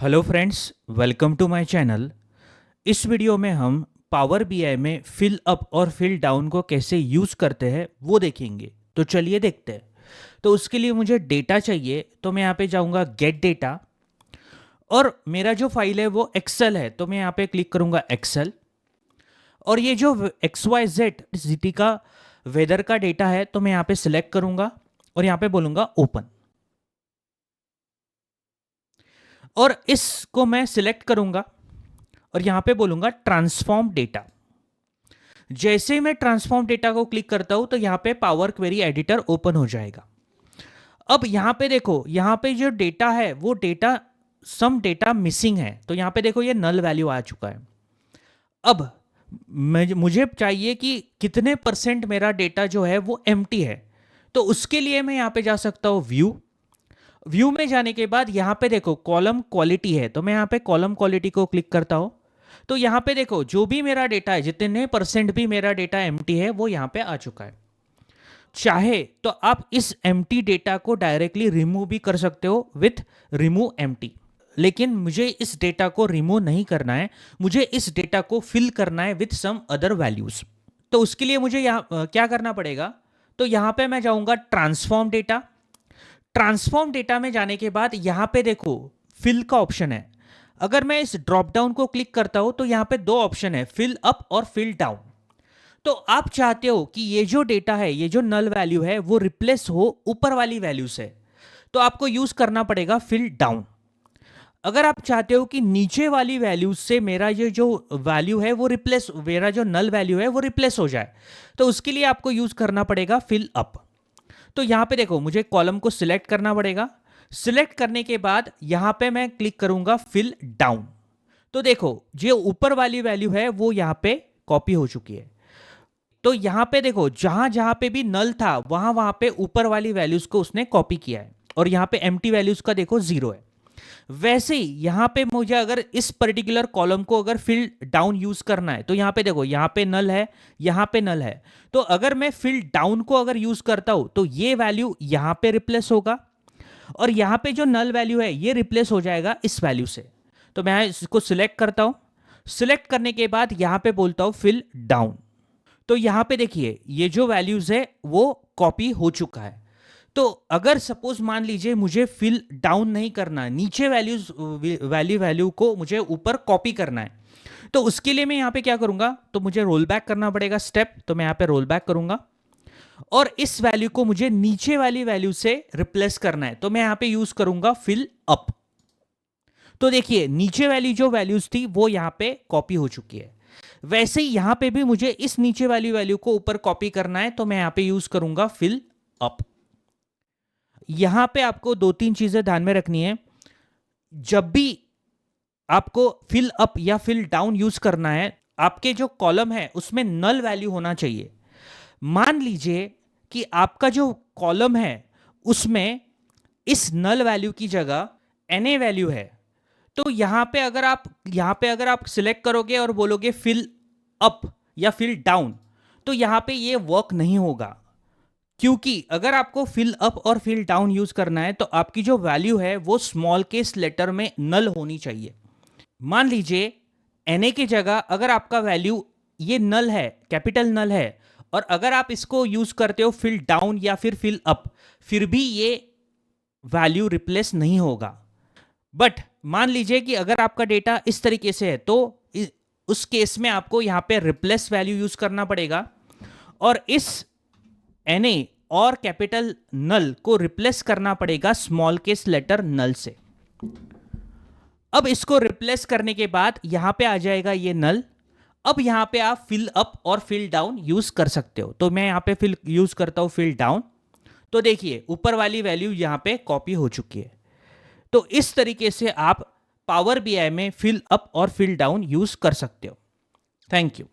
Hello friends, welcome to my channel. इस video में हम पावर बीआई में फिल अप और फिल डाउन को कैसे यूज़ करते हैं वो देखेंगे। तो चलिए देखते हैं। तो उसके लिए मुझे डेटा चाहिए, तो मैं यहाँ पे जाऊँगा गेट डेटा, और मेरा जो फाइल है वो एक्सेल है, तो मैं यहाँ पे क्लिक करूँगा एक्सेल। और ये जो एक्स वाई जेड सिटी का वेदर का डेटा है, तो मैं यहाँ पे सिलेक्ट करूँगा और यहाँ पे बोलूँगा ओपन। और इसको मैं सिलेक्ट करूँगा और यहाँ पे बोलूँगा ट्रांसफॉर्म डेटा। जैसे ही मैं ट्रांसफॉर्म डेटा को क्लिक करता हूं तो यहाँ पे पावर क्वेरी एडिटर ओपन हो जाएगा। अब यहाँ पे देखो, यहाँ पे जो डेटा है वो डेटा सम डेटा मिसिंग है, तो यहाँ पे देखो ये नल वैल्यू आ चुका है। अब मुझे चाहिए कि कितने परसेंट मेरा डेटा जो है वो एम्प्टी है। तो उसके लिए मैं यहाँ पे जा सकता हूँ व्यू में जाने के बाद यहाँ पे देखो कॉलम क्वालिटी है, तो मैं यहाँ पे कॉलम क्वालिटी को क्लिक करता हूँ। तो यहाँ पे देखो जो भी मेरा डेटा है, जितने परसेंट भी मेरा डेटा एम्प्टी है वो यहाँ पे आ चुका है। चाहे तो आप इस एम्प्टी डेटा को डायरेक्टली रिमूव भी कर सकते हो विथ रिमूव एम्प्टी, लेकिन मुझे इस डेटा को रिमूव नहीं करना है, मुझे इस डेटा को फिल करना है विथ सम अदर वैल्यूज। तो उसके लिए मुझे यहाँ क्या करना पड़ेगा, तो यहाँ पे मैं जाऊँगा ट्रांसफॉर्म डेटा। ट्रांसफॉर्म डेटा में जाने के बाद यहाँ पे देखो फिल का ऑप्शन है। अगर मैं इस ड्रॉप डाउन को क्लिक करता हूं तो यहाँ पे दो ऑप्शन है, फिल अप और फिल डाउन। तो आप चाहते हो कि ये जो डेटा है, ये जो नल वैल्यू है वो रिप्लेस हो ऊपर वाली वैल्यू से, तो आपको यूज करना पड़ेगा फिल डाउन। अगर आप चाहते हो कि नीचे वाली वैल्यू से मेरा ये जो वैल्यू है वो रिप्लेस, मेरा जो नल वैल्यू है वो रिप्लेस हो जाए, तो उसके लिए आपको यूज करना पड़ेगा फिल अप। तो यहाँ पे देखो मुझे कॉलम को सिलेक्ट करना पड़ेगा। सिलेक्ट करने के बाद यहाँ पे मैं क्लिक करूंगा फिल डाउन। तो देखो जो ऊपर वाली वैल्यू है वो यहाँ पे कॉपी हो चुकी है। तो यहाँ पे देखो जहां जहां पे भी नल था वहां वहां पे ऊपर वाली वैल्यूज को उसने कॉपी किया है, और यहाँ पे एम्प्टी वैल्यूज का देखो 0 है। वैसे ही यहाँ पे मुझे अगर इस पर्टिकुलर कॉलम को अगर फिल डाउन यूज करना है, तो यहाँ पे देखो यहाँ पे नल है, यहाँ पे नल है। तो अगर मैं फिल डाउन को अगर यूज करता हूं तो ये वैल्यू यहाँ पे रिप्लेस होगा, और यहाँ पे जो नल वैल्यू है ये रिप्लेस हो जाएगा इस वैल्यू से। तो मैं इसको सिलेक्ट करता हूं। सिलेक्ट करने के बाद यहाँ पे बोलता हूं फिल डाउन। तो यहाँ पे देखिए ये जो वैल्यूज है वो कॉपी हो चुका है। तो अगर सपोज मान लीजिए मुझे फिल डाउन नहीं करना, नीचे वैल्यू को मुझे ऊपर कॉपी करना है, तो उसके लिए मैं यहाँ पे क्या करूंगा, तो मुझे रोल बैक करना पड़ेगा स्टेप। तो मैं यहाँ पे रोल बैक करूंगा और इस वैल्यू को मुझे नीचे वाली वैल्यू से रिप्लेस करना है, तो मैं यहाँ पे यूज करूंगा फिल अप। तो देखिए नीचे वाली जो वैल्यूज थी वो यहाँ पे कॉपी हो चुकी है। वैसे ही यहाँ पे भी मुझे इस नीचे वाली वैल्यू को ऊपर कॉपी करना है, तो मैं यहाँ पे यूज करूंगा फिल अप। यहां पे आपको दो तीन चीजें ध्यान में रखनी है। जब भी आपको फिल अप या फिल डाउन यूज करना है, आपके जो कॉलम है उसमें नल वैल्यू होना चाहिए। मान लीजिए कि आपका जो कॉलम है उसमें इस नल वैल्यू की जगह एनए वैल्यू है, तो यहां पे अगर आप सिलेक्ट करोगे और बोलोगे फिल अप या फिल डाउन, तो यहां पे ये वर्क नहीं होगा। क्योंकि अगर आपको फिल अप और फिल डाउन यूज करना है तो आपकी जो वैल्यू है वो स्मॉल केस लेटर में नल होनी चाहिए। मान लीजिए एनए की जगह अगर आपका वैल्यू ये नल है, कैपिटल नल है, और अगर आप इसको यूज करते हो फिल डाउन या फिर फिल अप, फिर भी ये वैल्यू रिप्लेस नहीं होगा। बट मान लीजिए कि अगर आपका डेटा इस तरीके से है, तो उस केस में आपको यहां पे रिप्लेस वैल्यू यूज करना पड़ेगा, और इस एनए और कैपिटल नल को रिप्लेस करना पड़ेगा स्मॉल केस लेटर नल से। अब इसको रिप्लेस करने के बाद यहां पे आ जाएगा ये नल। अब यहां पे आप फिल अप और फिल डाउन यूज कर सकते हो। तो मैं यहां पे फिल यूज करता हूं फिल डाउन। तो देखिए ऊपर वाली वैल्यू यहां पे कॉपी हो चुकी है। तो इस तरीके से आप पावर बीआई में फिल अप और फिल डाउन यूज कर सकते हो। Thank you.